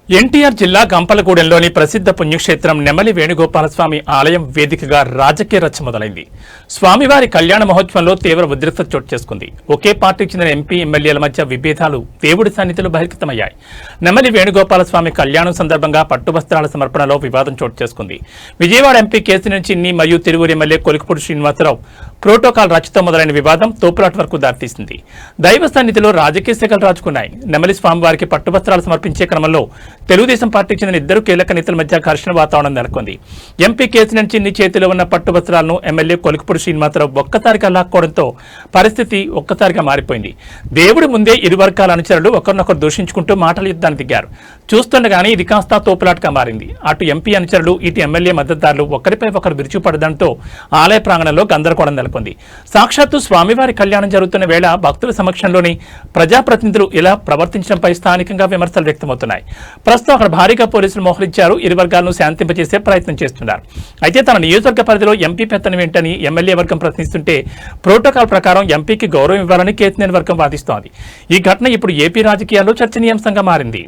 ఎన్టీఆర్ జిల్లా గంపలగూడెంలోని ప్రసిద్ధ పుణ్యక్షేత్రం నెమలి వేణుగోపాలస్వామి ఆలయం వేదికగా రాజకీయ రచ్చ మొదలైంది. స్వామివారి కళ్యాణ మహోత్సవంలో తీవ్ర ఉద్రిక్తత చోటు చేసుకుంది. ఒకే పార్టీకి చెందిన ఎంపీ ఎమ్మెల్యేల మధ్య విభేదాలు దేవుడి సన్నిధిలో బహిర్గతమయ్యాయి. నెమలి వేణుగోపాలస్వామి కళ్యాణం సందర్భంగా పట్టువస్త్రాల సమర్పణలో వివాదం చోటు చేసుకుంది. విజయవాడ ఎంపీ కేశినేని చిన్ని మరియు తిరువూరు ఎమ్మెల్యే కొలికిపూడి శ్రీనివాసరావు ప్రోటోకాల్ రచ్చతో మొదలైన వివాదం తోపులాట వరకు దారితీసింది. దైవ సన్నిధిలో రాజకీయ శాఖలు రాజుకున్నాయి. నెమలి స్వామివారికి పట్టువస్త్రాలు సమర్పించే క్రమంలో తెలుగుదేశం పార్టీకి చెందిన ఇద్దరు కీలక నేతల మధ్య ఘర్షణ వాతావరణం నెలకొంది. ఎంపీ కేశినేని చిన్ని చేతిలో ఉన్న పట్టువస్త్రాలను ఎమ్మెల్యే కొలికిపూడి శ్రీనివాసరావు ఒక్కసారిగా లాక్కోవడంతో పరిస్థితి ఒక్కసారిగా మారిపోయింది. దేవుడి ముందే ఇరు వర్గాల అనుచరులు ఒకరినొకరు దూషించుకుంటూ మాటల యుద్ధాన్ని దిగారు. చూస్తుండగానే ఇది కాస్త తోపులాటగా మారింది. అటు ఎంపీ అనుచరులు ఇటు ఎమ్మెల్యే మద్దతుదారులు ఒకరిపై ఒకరు విరుచుపడడంతో ఆలయ ప్రాంగణంలో గందరగోళం నెలకొంది. సాక్షాత్తు స్వామివారి కళ్యాణం జరుగుతున్న వేళ భక్తుల సమక్షంలోని ప్రజాప్రతినిధులు ఇలా ప్రవర్తించడంపై స్థానికంగా విమర్శలు వ్యక్తమవుతున్నాయి. ప్రస్తుతం అక్కడ భారీగా పోలీసులు మోహరించారు. ఇరు వర్గాలను శాంతింపజేసే ప్రయత్నం చేస్తున్నారు. అయితే తన నియోజకవర్గ పరిధిలో ఎంపీ పెత్తనం ఏంటని ఎమ్మెల్యే వర్గం ప్రశ్నిస్తుంటే ప్రోటోకాల్ ప్రకారం ఎంపీకి గౌరవం ఇవ్వాలని కేశినేని వర్గం వాదిస్తోంది. ఈ ఘటన ఇప్పుడు ఏపీ రాజకీయాల్లో చర్చనీయాంశంగా మారింది.